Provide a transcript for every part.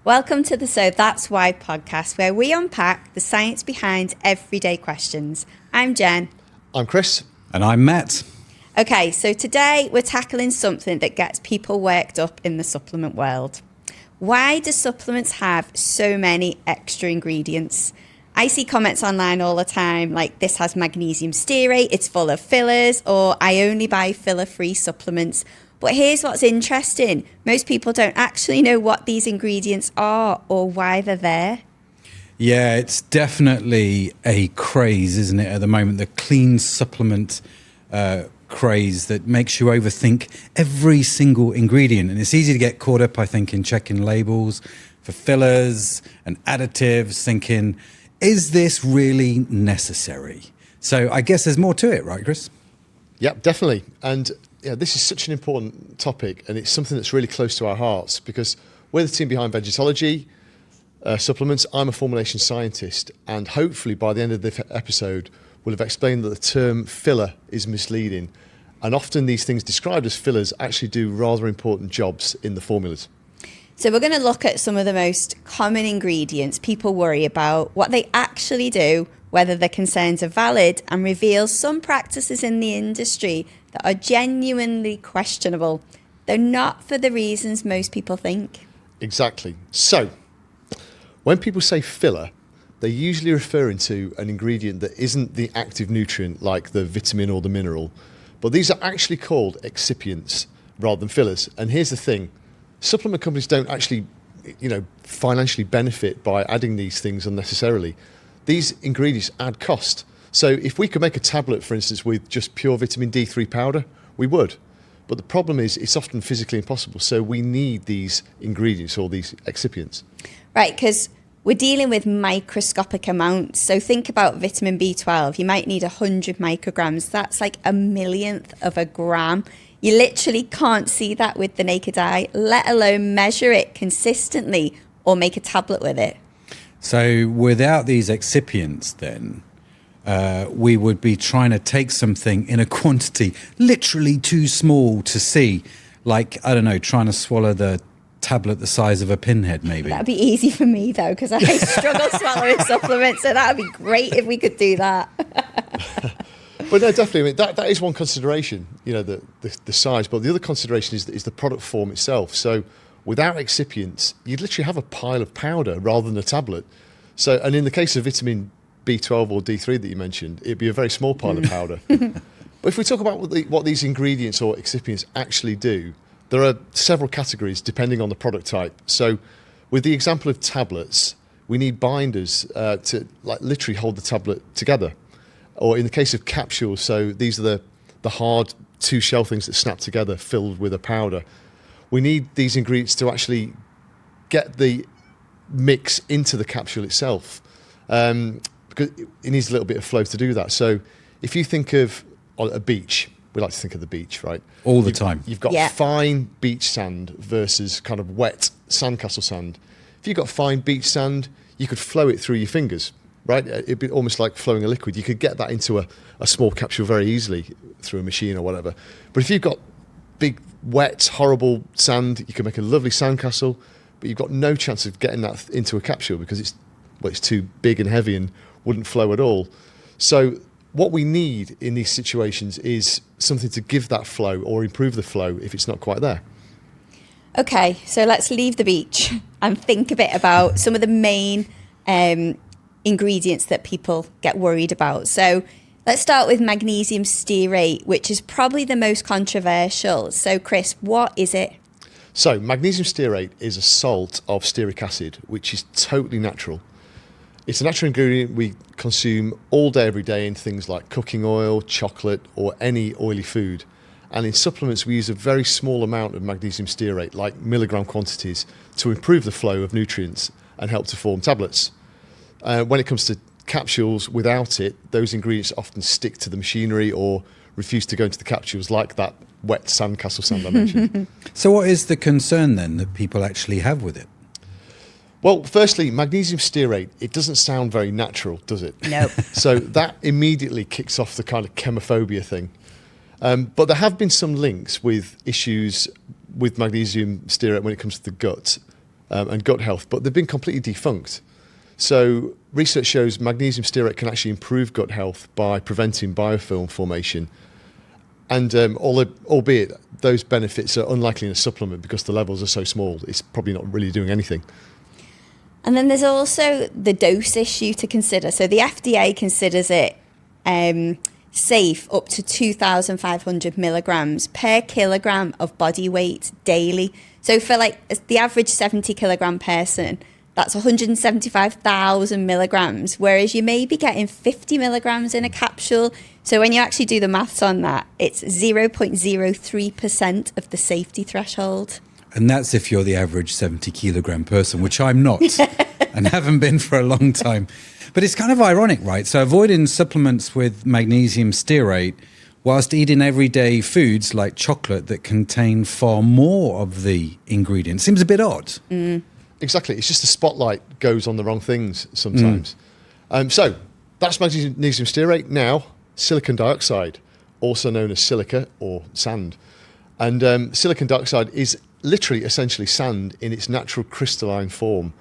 Welcome to the So That's Why podcast, where we unpack the science behind everyday questions. I'm Jen. I'm Chris. And I'm Matt. Okay, so today we're tackling something that gets people worked up in the supplement world. Why do supplements have so many extra ingredients? I see comments online all the time like, this has magnesium stearate, it's full of fillers, or I only buy filler-free supplements. But here's what's interesting. Most people don't actually know what these ingredients are or why they're there. Yeah, it's definitely a craze, isn't it, at the moment? The clean supplement craze that makes you overthink every single ingredient. And it's easy to get caught up, I think, in checking labels for fillers and additives, thinking, is this really necessary? So I guess there's more to it, right, Chris? Yeah, definitely. And yeah, this is such an important topic, and it's something that's really close to our hearts because we're the team behind Vegetology supplements. I'm a formulation scientist, and hopefully by the end of this episode, we'll have explained that the term filler is misleading. And often these things described as fillers actually do rather important jobs in the formulas. So we're going to look at some of the most common ingredients people worry about, what they actually do, whether their concerns are valid, and reveal some practices in the industry that are genuinely questionable. They're not for the reasons most people think. Exactly. So, when people say filler, they're usually referring to an ingredient that isn't the active nutrient like the vitamin or the mineral, but these are actually called excipients rather than fillers. And here's the thing, supplement companies don't actually, financially benefit by adding these things unnecessarily. These ingredients add cost. So if we could make a tablet, for instance, with just pure vitamin D3 powder, we would. But the problem is it's often physically impossible. So we need these ingredients or these excipients. Right, because we're dealing with microscopic amounts. So think about vitamin B12. You might need 100 micrograms. That's like a millionth of a gram. You literally can't see that with the naked eye, let alone measure it consistently or make a tablet with it. So without these excipients then, we would be trying to take something in a quantity literally too small to see, like, I don't know, trying to swallow the tablet the size of a pinhead maybe. That'd be easy for me though, because I struggle swallowing supplements, so that would be great if we could do that. But no, definitely, I mean, that is one consideration, the size, but the other consideration is the product form itself. So without excipients, you'd literally have a pile of powder rather than a tablet. So, and in the case of vitamin B12 or D3 that you mentioned, it'd be a very small pile of powder. But if we talk about what these ingredients or excipients actually do, there are several categories depending on the product type. So with the example of tablets, we need binders to literally hold the tablet together. Or in the case of capsules, so these are the hard two shell things that snap together filled with a powder. We need these ingredients to actually get the mix into the capsule itself. Because it needs a little bit of flow to do that. So if you think of a beach, we like to think of the beach, right? All the time. You've got fine beach sand versus kind of wet sandcastle sand. If you've got fine beach sand, you could flow it through your fingers, right? It'd be almost like flowing a liquid. You could get that into a small capsule very easily through a machine or whatever. But if you've got big, wet, horrible sand, you can make a lovely sandcastle, but you've got no chance of getting that into a capsule because it's too big and heavy and wouldn't flow at all. So what we need in these situations is something to give that flow or improve the flow if it's not quite there. Okay, so let's leave the beach and think a bit about some of the main ingredients that people get worried about. So let's start with magnesium stearate, which is probably the most controversial. So Chris, what is it? So magnesium stearate is a salt of stearic acid, which is totally natural. It's a natural ingredient we consume all day, every day in things like cooking oil, chocolate, or any oily food. And in supplements, we use a very small amount of magnesium stearate, like milligram quantities, to improve the flow of nutrients and help to form tablets. When it comes to capsules, without it, those ingredients often stick to the machinery or refuse to go into the capsules, like that wet sandcastle sand I mentioned. So what is the concern then that people actually have with it? Well, firstly, magnesium stearate, it doesn't sound very natural, does it? No. So that immediately kicks off the kind of chemophobia thing. But there have been some links with issues with magnesium stearate when it comes to the gut. and gut health, but they've been completely defunct. So research shows magnesium stearate can actually improve gut health by preventing biofilm formation. And albeit those benefits are unlikely in a supplement because the levels are so small, it's probably not really doing anything. And then there's also the dose issue to consider. So the FDA considers it safe up to 2,500 milligrams per kilogram of body weight daily. So for like the average 70 kilogram person, that's 175,000 milligrams, whereas you may be getting 50 milligrams in a capsule. So when you actually do the maths on that, it's 0.03% of the safety threshold. And that's if you're the average 70 kilogram person, which I'm not and haven't been for a long time. But it's kind of ironic, right? So avoiding supplements with magnesium stearate whilst eating everyday foods like chocolate that contain far more of the ingredients seems a bit odd. Exactly. It's just the spotlight goes on the wrong things sometimes. So that's magnesium stearate. Now, silicon dioxide, also known as silica or sand. And silicon dioxide is literally essentially sand in its natural crystalline form.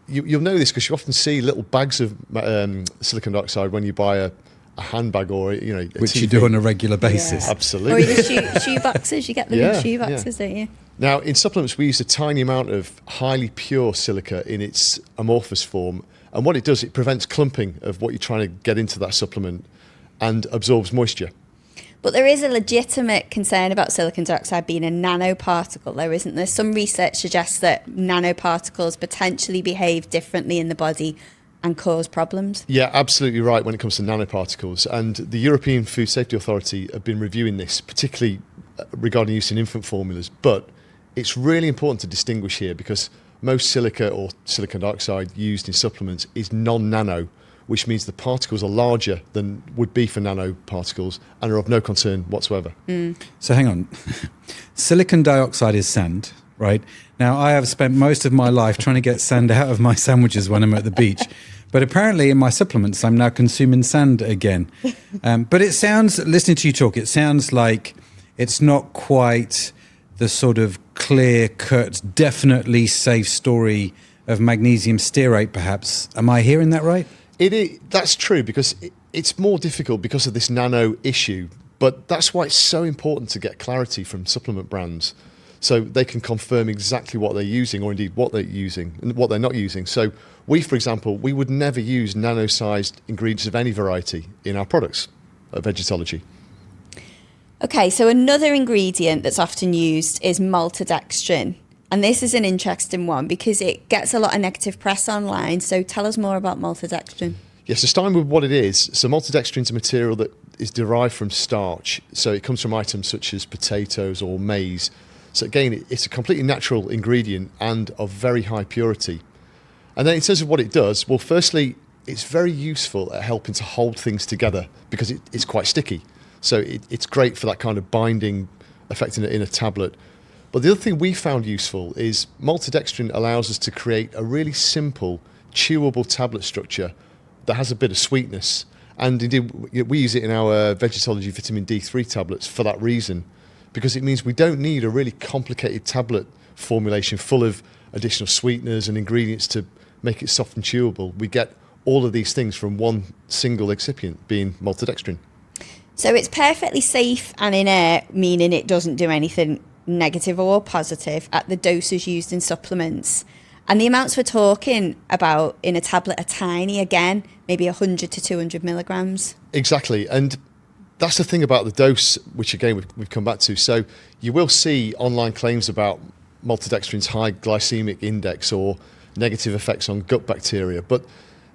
You'll know this because you often see little bags of silicon dioxide when you buy a handbag or a Which TV. you do on a regular basis. Yeah. Absolutely. Or the shoe boxes. You get them in shoe boxes, don't you? Now, in supplements, we use a tiny amount of highly pure silica in its amorphous form. And what it does, it prevents clumping of what you're trying to get into that supplement and absorbs moisture. But there is a legitimate concern about silicon dioxide being a nanoparticle, though, isn't there? Some research suggests that nanoparticles potentially behave differently in the body and cause problems. Yeah, absolutely right when it comes to nanoparticles. And the European Food Safety Authority have been reviewing this, particularly regarding use in infant formulas. But it's really important to distinguish here because most silica or silicon dioxide used in supplements is non-nano, which means the particles are larger than would be for nanoparticles and are of no concern whatsoever. So hang on. Silicon dioxide is sand, right? Now, I have spent most of my life trying to get sand out of my sandwiches when I'm at the beach. But apparently in my supplements, I'm now consuming sand again. But it sounds, listening to you talk, it sounds like it's not quite the sort of clear-cut, definitely safe story of magnesium stearate, perhaps. Am I hearing that right? That's true because it's more difficult because of this nano issue, but that's why it's so important to get clarity from supplement brands so they can confirm exactly what they're using or indeed what they're using and what they're not using. So we, for example, we would never use nano-sized ingredients of any variety in our products at Vegetology. Okay, so another ingredient that's often used is maltodextrin. And this is an interesting one because it gets a lot of negative press online. So tell us more about maltodextrin. Yes, so starting with what it is. So maltodextrin is a material that is derived from starch. So it comes from items such as potatoes or maize. So again, it's a completely natural ingredient and of very high purity. And then in terms of what it does, well, firstly, it's very useful at helping to hold things together because it's quite sticky. So it's great for that kind of binding effect in a tablet. But the other thing we found useful is maltodextrin allows us to create a really simple, chewable tablet structure that has a bit of sweetness. And indeed, we use it in our Vegetology vitamin D3 tablets for that reason, because it means we don't need a really complicated tablet formulation full of additional sweeteners and ingredients to make it soft and chewable. We get all of these things from one single excipient, being maltodextrin. So it's perfectly safe and inert, meaning it doesn't do anything negative or positive at the doses used in supplements. And the amounts we're talking about in a tablet are tiny, again, maybe 100 to 200 milligrams. Exactly. And that's the thing about the dose, which again, we've come back to. So you will see online claims about maltodextrin's high glycemic index or negative effects on gut bacteria. But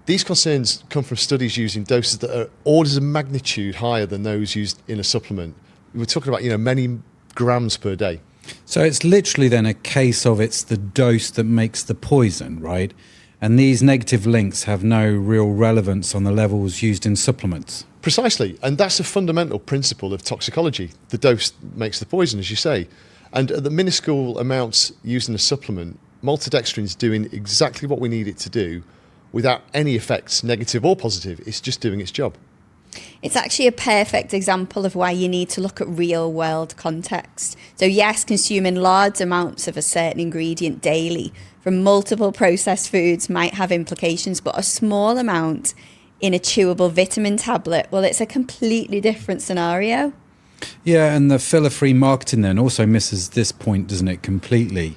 these concerns come from studies using doses that are orders of magnitude higher than those used in a supplement. We're talking about, many grams per day. So it's literally then a case of it's the dose that makes the poison, right? And these negative links have no real relevance on the levels used in supplements. Precisely. And that's a fundamental principle of toxicology. The dose makes the poison, as you say. And at the minuscule amounts used in a supplement, maltodextrin is doing exactly what we need it to do without any effects, negative or positive. It's just doing its job. It's actually a perfect example of why you need to look at real world context. So yes, consuming large amounts of a certain ingredient daily from multiple processed foods might have implications, but a small amount in a chewable vitamin tablet, well, it's a completely different scenario. Yeah, and the filler-free marketing then also misses this point, doesn't it, completely?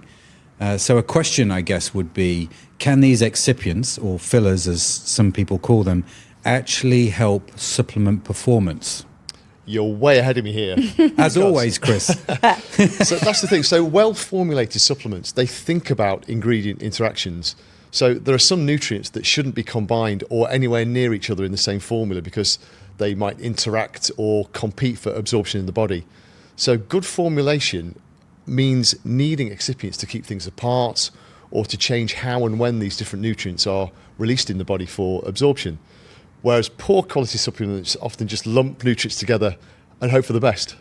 So a question, I guess, would be, can these excipients, or fillers as some people call them, actually help supplement performance? You're way ahead of me here. As always, Chris. So that's the thing. So well-formulated supplements, they think about ingredient interactions. So there are some nutrients that shouldn't be combined or anywhere near each other in the same formula because they might interact or compete for absorption in the body. So good formulation means needing excipients to keep things apart or to change how and when these different nutrients are released in the body for absorption. Whereas poor quality supplements often just lump nutrients together and hope for the best.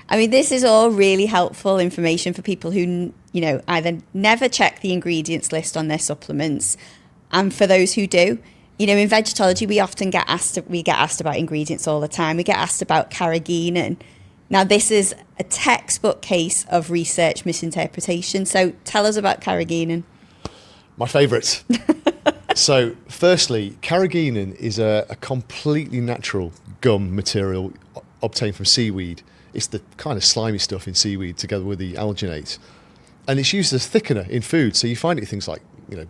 I mean, this is all really helpful information for people who, either never check the ingredients list on their supplements, and for those who do. In vegetology, we often get asked about ingredients all the time. We get asked about Carrageenan. Now, this is a textbook case of research misinterpretation. So tell us about Carrageenan. My favourite. So, firstly, Carrageenan is a completely natural gum material obtained from seaweed. It's the kind of slimy stuff in seaweed together with the alginates. And it's used as thickener in food. So you find it in things like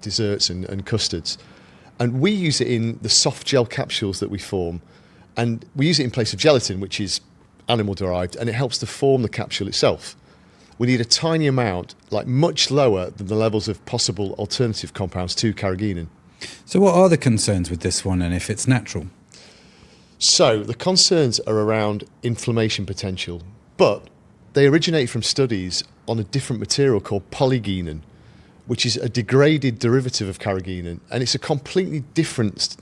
desserts and custards. And we use it in the soft gel capsules that we form. And we use it in place of gelatin, which is animal-derived, and it helps to form the capsule itself. We need a tiny amount, like much lower than the levels of possible alternative compounds to Carrageenan. So what are the concerns with this one, and if it's natural? So the concerns are around inflammation potential, but they originate from studies on a different material called polygeenan, which is a degraded derivative of Carrageenan, and it's a completely different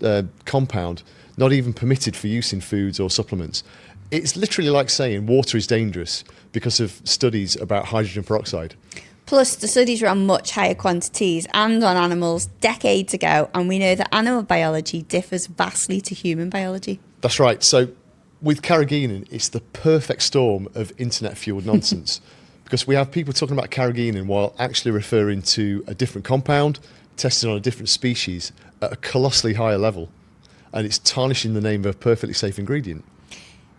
compound, not even permitted for use in foods or supplements. It's literally like saying water is dangerous because of studies about hydrogen peroxide. Plus, the studies were on much higher quantities and on animals decades ago, and we know that animal biology differs vastly to human biology. That's right. So with Carrageenan, it's the perfect storm of internet-fueled nonsense because we have people talking about Carrageenan while actually referring to a different compound tested on a different species at a colossally higher level, and it's tarnishing the name of a perfectly safe ingredient.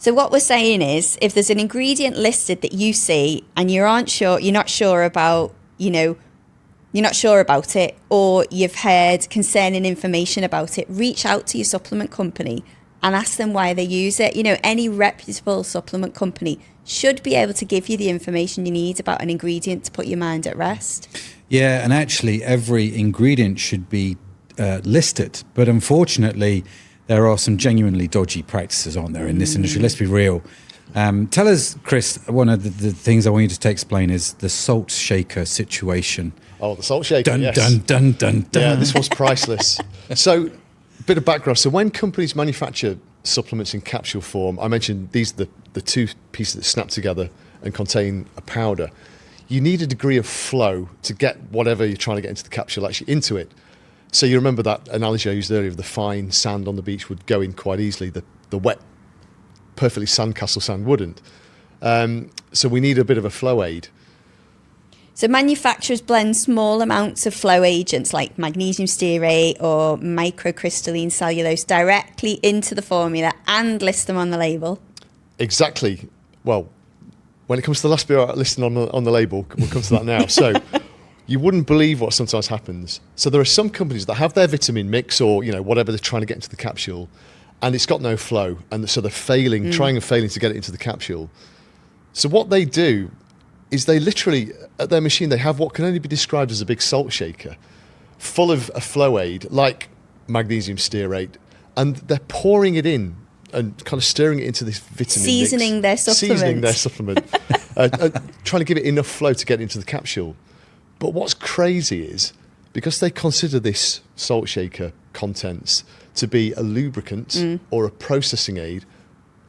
So what we're saying is, if there's an ingredient listed that you see and you're not sure about it, or you've heard concerning information about it, reach out to your supplement company and ask them why they use it. Any reputable supplement company should be able to give you the information you need about an ingredient to put your mind at rest. Yeah, and actually every ingredient should be listed, but unfortunately there are some genuinely dodgy practices, aren't there, in this industry? Let's be real. Tell us, Chris, one of the things I want you to explain is the salt shaker situation. Oh, the salt shaker, dun, yes. Dun, dun, dun, dun. Yeah, this one's priceless. So, bit of background. So when companies manufacture supplements in capsule form, I mentioned these are the two pieces that snap together and contain a powder. You need a degree of flow to get whatever you're trying to get into the capsule actually into it. So you remember that analogy I used earlier of the fine sand on the beach would go in quite easily. The wet, perfectly sandcastle sand wouldn't. So we need a bit of a flow aid. So manufacturers blend small amounts of flow agents like magnesium stearate or microcrystalline cellulose directly into the formula and list them on the label. Exactly. Well, when it comes to the last bit listed on the label, we'll come to that now. So you wouldn't believe what sometimes happens. So there are some companies that have their vitamin mix or whatever they're trying to get into the capsule, and it's got no flow, and so they're trying and failing to get it into the capsule. So what they do is they literally, at their machine, they have what can only be described as a big salt shaker full of a flow aid like magnesium stearate, and they're pouring it in and kind of stirring it into this vitamin Seasoning mix. their supplement. Trying to give it enough flow to get into the capsule. But what's crazy is, because they consider this salt shaker contents to be a lubricant or a processing aid,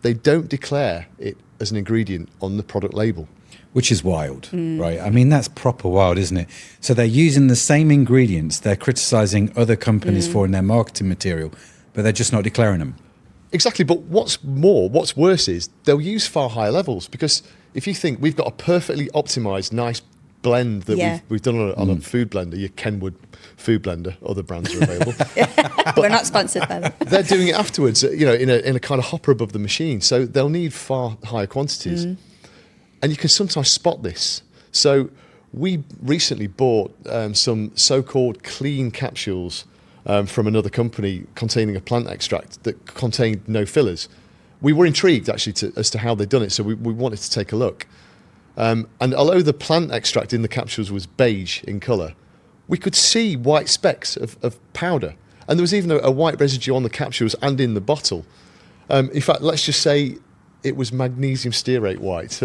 they don't declare it as an ingredient on the product label. Which is wild, right? I mean, that's proper wild, isn't it? So they're using the same ingredients they're criticising other companies for in their marketing material, but they're just not declaring them. Exactly, but what's worse is they'll use far higher levels, because if you think we've got a perfectly optimised, nice blend that Yeah. we've done on a food blender, your Kenwood food blender. Other brands are available. We're not sponsored by them. They're doing it afterwards, in a kind of hopper above the machine. So they'll need far higher quantities. And you can sometimes spot this. So we recently bought some so-called clean capsules from another company containing a plant extract that contained no fillers. We were intrigued actually as to how they'd done it, so we wanted to take a look. And although the plant extract in the capsules was beige in colour, we could see white specks of powder. And there was even a white residue on the capsules and in the bottle. In fact, let's just say it was magnesium stearate white.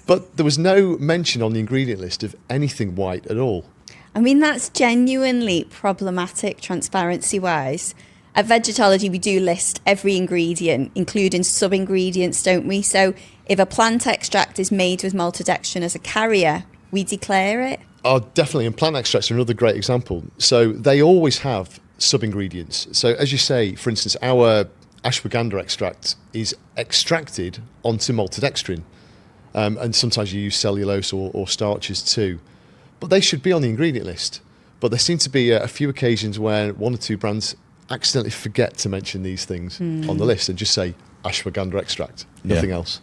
But there was no mention on the ingredient list of anything white at all. I mean, that's genuinely problematic transparency-wise. At Vegetology, we do list every ingredient, including sub-ingredients, don't we? So if a plant extract is made with maltodextrin as a carrier, we declare it. Oh, definitely. And plant extracts are another great example. So they always have sub-ingredients. So as you say, for instance, our ashwagandha extract is extracted onto maltodextrin. And sometimes you use cellulose or starches too. But they should be on the ingredient list. But there seem to be a few occasions where one or two brands accidentally forget to mention these things on the list and just say ashwagandha extract, nothing else.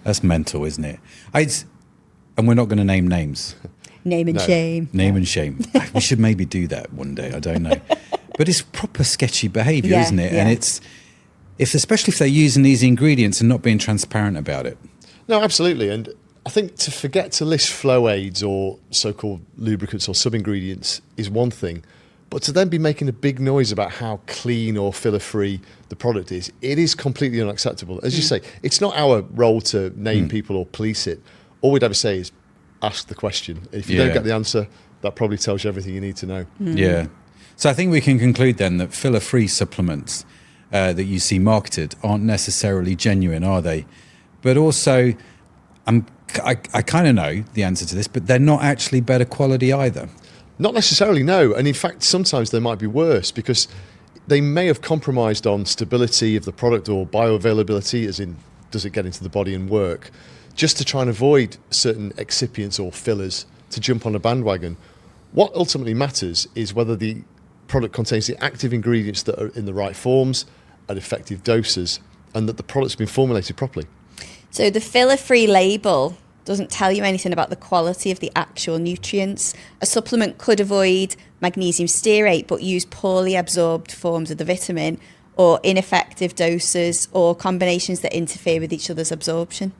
That's mental, isn't it? And we're not going to name names. Name and shame. Name and shame. We should maybe do that one day. I don't know. But it's proper sketchy behaviour, Yeah, isn't it? yeah. And especially if they're using these ingredients and not being transparent about it. No, absolutely. And I think to forget to list flow aids or so-called lubricants or sub-ingredients is one thing. But to then be making a big noise about how clean or filler-free the product is, it is completely unacceptable. As you say, it's not our role to name people or police it. All we'd ever say is ask the question. If you don't get the answer, that probably tells you everything you need to know. Yeah. So I think we can conclude then that filler-free supplements that you see marketed aren't necessarily genuine, are they? But also, I kind of know the answer to this, but they're not actually better quality either. Not necessarily, no. And in fact, sometimes they might be worse because they may have compromised on stability of the product or bioavailability, as in, does it get into the body and work, just to try and avoid certain excipients or fillers to jump on a bandwagon. What ultimately matters is whether the product contains the active ingredients that are in the right forms at effective doses and that the product's been formulated properly. So the filler-free label doesn't tell you anything about the quality of the actual nutrients. A supplement could avoid magnesium stearate but use poorly absorbed forms of the vitamin, or ineffective doses, or combinations that interfere with each other's absorption.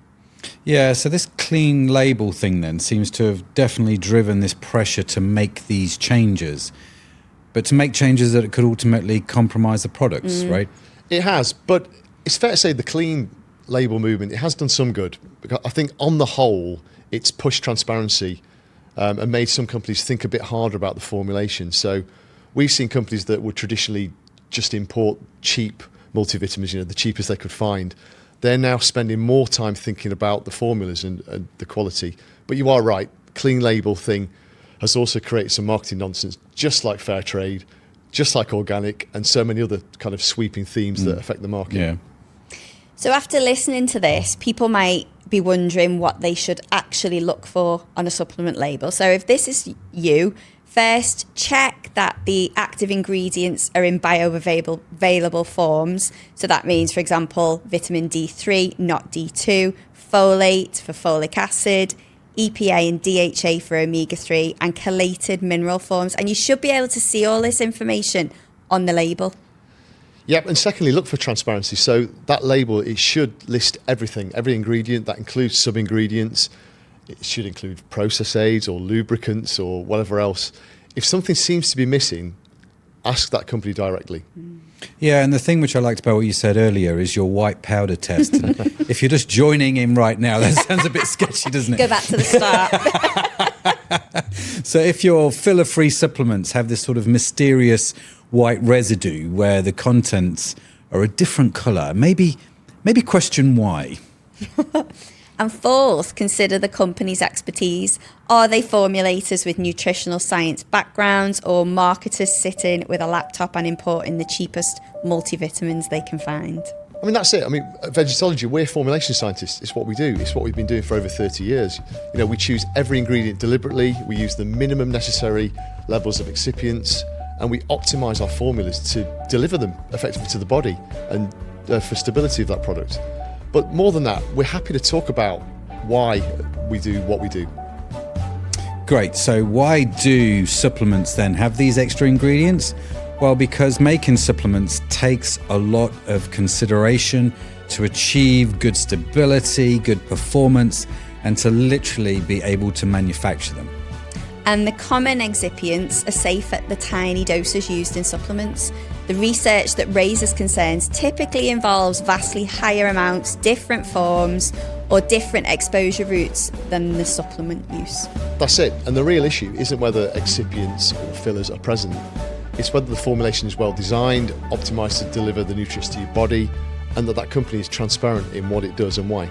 Yeah, so this clean label thing then seems to have definitely driven this pressure to make these changes, but to make changes that could ultimately compromise the products, right? It has, but it's fair to say the clean label movement, it has done some good. Because I think on the whole, it's pushed transparency and made some companies think a bit harder about the formulation. So we've seen companies that would traditionally just import cheap multivitamins, the cheapest they could find. They're now spending more time thinking about the formulas and the quality. But you are right, clean label thing has also created some marketing nonsense, just like fair trade, just like organic, and so many other kind of sweeping themes that affect the market. Yeah. So after listening to this, people might be wondering what they should actually look for on a supplement label. So if this is you, first check that the active ingredients are in bioavailable forms. So that means, for example, vitamin D3, not D2, folate for folic acid, EPA and DHA for omega-3, and chelated mineral forms. And you should be able to see all this information on the label. Yep, and secondly, look for transparency. So that label, it should list everything, every ingredient. That includes sub-ingredients. It should include process aids or lubricants or whatever else. If something seems to be missing, ask that company directly. Yeah, and the thing which I liked about what you said earlier is your white powder test. And if you're just joining in right now, that sounds a bit sketchy, doesn't it? Go back to the start. So if your filler-free supplements have this sort of mysterious white residue where the contents are a different colour, maybe question why. And fourth, consider the company's expertise. Are they formulators with nutritional science backgrounds, or marketers sitting with a laptop and importing the cheapest multivitamins they can find? I mean, that's it. I mean, at vegetology, we're formulation scientists. It's what we do. It's what we've been doing for over 30 years. You know, we choose every ingredient deliberately. We use the minimum necessary levels of excipients, and we optimize our formulas to deliver them effectively to the body and for stability of that product. But more than that, we're happy to talk about why we do what we do. Great. So why do supplements then have these extra ingredients? Well, because making supplements takes a lot of consideration to achieve good stability, good performance, and to literally be able to manufacture them. And the common excipients are safe at the tiny doses used in supplements. The research that raises concerns typically involves vastly higher amounts, different forms, or different exposure routes than the supplement use. That's it. And the real issue isn't whether excipients or fillers are present. It's whether the formulation is well designed, optimized to deliver the nutrients to your body, and that company is transparent in what it does and why.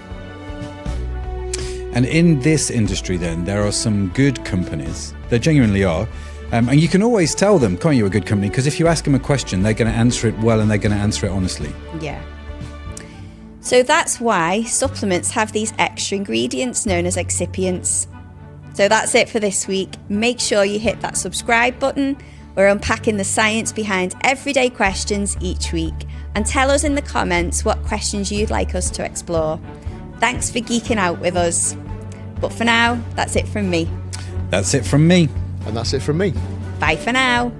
And in this industry then, there are some good companies. There genuinely are. And you can always tell them, can't you, a good company? Because if you ask them a question, they're going to answer it well and they're going to answer it honestly. Yeah. So that's why supplements have these extra ingredients known as excipients. So that's it for this week. Make sure you hit that subscribe button. We're unpacking the science behind everyday questions each week. And tell us in the comments what questions you'd like us to explore. Thanks for geeking out with us. But for now, that's it from me. That's it from me. And that's it from me. Bye for now.